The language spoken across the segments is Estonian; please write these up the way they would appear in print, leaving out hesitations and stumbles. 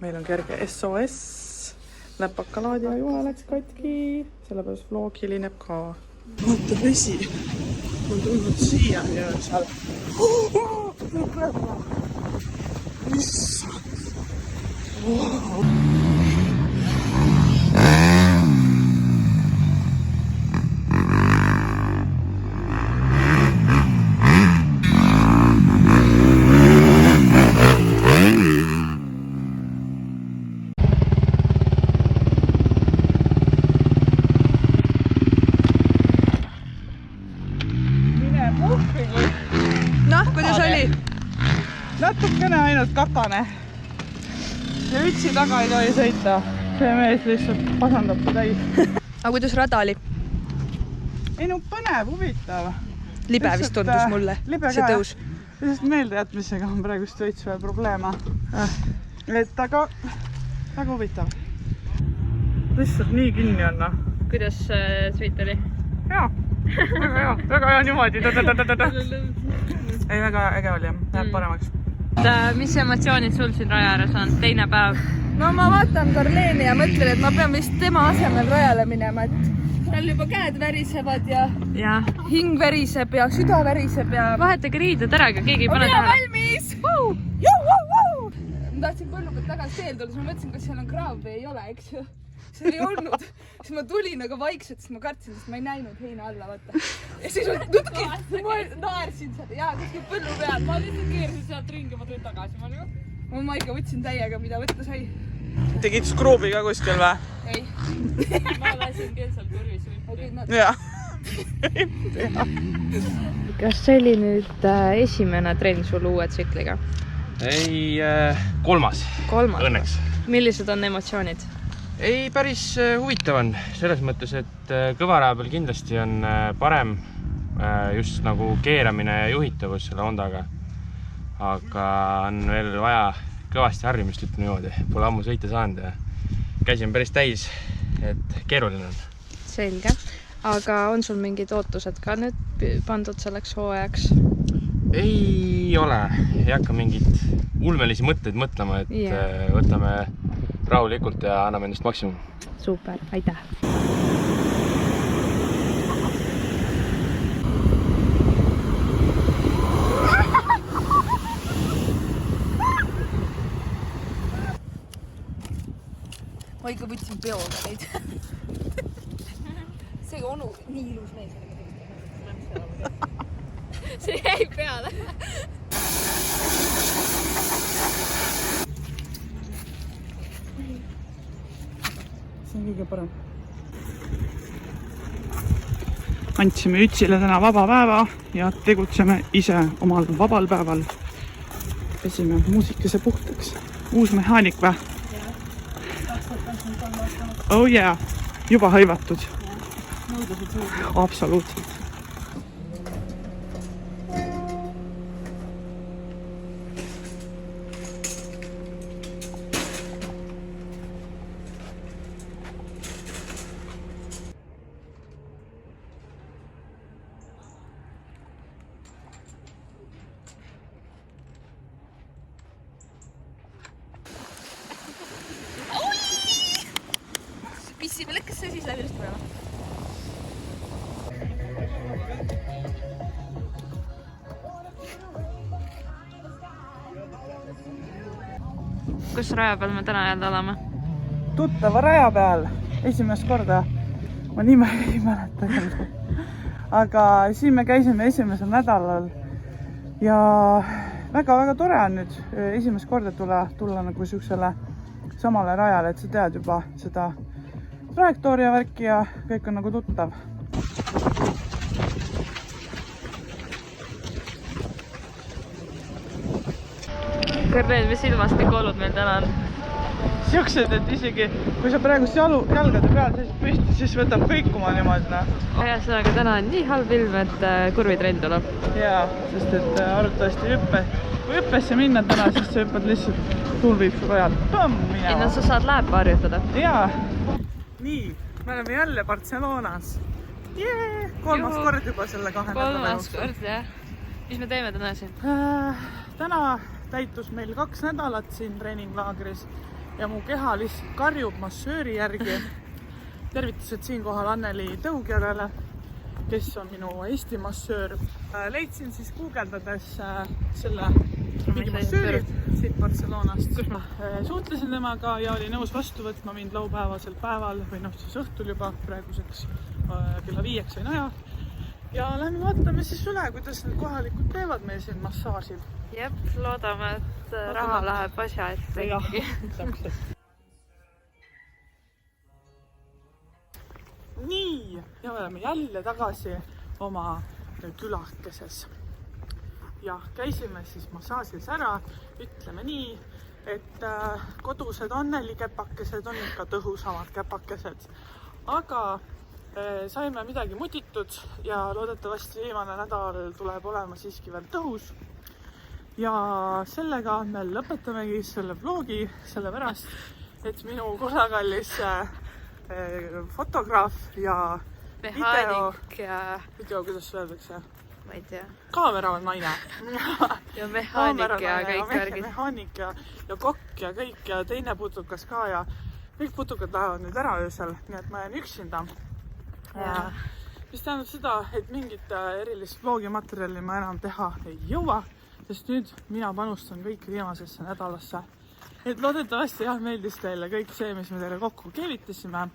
meil on kerge SOS. Läpakalaadija juhe läks katki, sellepärast vlog hilineb ka. Vaata vesi. Ma olen tulnud siia ja seal. Issand. Natukene ainult kakane. Ja ütsi taga ei tohi sõita. See mees lihtsalt pasandab ta täis. Aga kuidas rada oli? Ei no põnev, huvitav. Libe vist tundus mulle, see tõus. Lihtsalt meeldejätmisega on praegust veits veel probleema. Et aga väga huvitav. Lihtsalt nii kinni on. Kuidas sõit oli? Jaa, väga hea niimoodi. Ei, väga äge oli, läheb paremaks. Mis emotsioonid sul siin raja ääres on? Teine päev? No ma vaatan Karleeni ja mõtlen, et ma pean vist tema asemel rajale minema, et tal juba käed värisevad ja hing väriseb ja süda väriseb ja... Vahetage riided ära, aga keegi ei pane tähele. Valmis! Ma tahtsin põllu pealt tagasi teel tulla, siis ma mõtlesin, kas seal on kraav või ei ole, eks ju. Seal ei olnud. Siis ma tulin aga vaikselt, sest ma kartsin, sest ma ei näinud heina alla, vaata. Ja siis ma tutkin, ma naersin seal. Jaa, kuskil põllu peal. Ma lihtsalt keersin sealt ringi, ma tulin tagasi. Ma ikka võtsin täiega, mida võtta sai. Tegid skruubi ka kuskil või? Ei. Ma lasin keelsalt kurvis. Jaa. Kas see oli nüüd esimene trenn sul uue tsükliga? Ei, kolmas. Õnneks. Millised on emotsioonid? Ei, päris huvitav on. Selles mõttes, et kõvaraja peal kindlasti on parem just nagu keeramine ja juhitavus selle Hondaga. Aga on veel vaja kõvasti harjumist, ütleme niimoodi. Pole ammu sõita saanud ja käsi on päris täis, et keeruline on. Selge. Aga on sul mingid ootused ka nüüd pandud selleks hooajaks? Ei ole. Ei hakka mingit ulmelisi mõtteid mõtlema, et võtame rahulikult ja anname endast maksimum. Super, aitäh! Ma ikka võtsin peoga neid. See onu nii ilus mees. See jäi peale. See on kõige parem. Andsime Ütsile täna vaba päeva ja tegutseme ise omal vabal päeval. Pesime muusikese puhtaks. Uus mehaanik või? Oh yeah, juba hõivatud. Absoluutselt. Pissi veel lõkkas see siis läbi just päeva. Kus raja peal me täna jääd olema? Tuttava raja peal. Esimest korda. Ma nime ei mäleta. Aga siin me käisime esimesel nädalal. Ja väga-väga tore on nüüd esimest korda tulla nagu siuksele samale rajale, et sa tead juba seda trajektooria värki ja kõik on nagu tuttav. Karleen, mis ilmastikuolud meil täna on? Siuksed, et isegi kui sa praegu jalgade peal seisid püsti, siis võtab kõikuma niimoodi. Ühesõnaga, täna on nii halb ilm, et kurvitrenn tuleb. Jaa, sest et arvatavasti kui hüppesse minna täna, siis sa hüppad lihtsalt tulvib rajal. Ei, no sa saad lähepa harjutada. Jaa. Nii, me oleme jälle Barcelonas. Kolmas kord juba selle 2 nädala jooksul. Kolmas kord, jah. Mis me teeme täna siin? Täna täitus meil 2 nädalat siin treeninglaagris ja mu keha lihtsalt karjub massööri järgi. Tervitused siinkohal Anneli Tõugjarele, kes on minu Eesti massöör. Leidsin siis guugeldades selle mingi massööri siit Barcelonast. Suhtlesin temaga ja oli nõus vastu võtma mind laupäevasel päeval või noh, siis õhtul juba praeguseks kella 5 sain aja. Ja lähme vaatame siis üle, kuidas need kohalikud teevad meil siin massaažil. Jep, loodame, et raha läheb asja ette. Jah, täpselt. Nii, ja me oleme jälle tagasi oma külakeses. Ja käisime siis massaažis ära, ütleme nii, et kodused Anneli käpakesed on ikka tõhusamad käpakesed. Aga saime midagi mutitud ja loodetavasti viimane nädal tuleb olema siiski veel tõhus. Ja sellega me lõpetamegi selle vlogi, sellepärast, et minu kullakallis fotograaf ja mehaanik video, kuidas öeldakse? Ma ei tea. Kaamera on naine. Ja mehaanik ja kõik värgid. Mehaanik ja kokk ja kõik ja teine putukas ka ja kõik putukad lähevad nüüd ära öösel, nii et ma jään üksinda. Ja mis tähendab seda, et mingit erilist vlogimaterjali ma enam teha ei jõua, sest nüüd mina panustan kõik viimasesse nädalasse. Et loodetavasti meeldis teile kõik see, mis me teile kokku keevitasime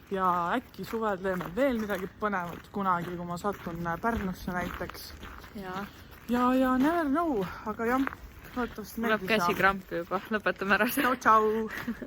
ja äkki suvel teeme veel midagi põnevat kunagi, kui ma satun Pärnusse näiteks. Ja never know, aga jah, loodetavasti meeldis. Tuleb käsikrampi juba, lõpetame ära. Tšau!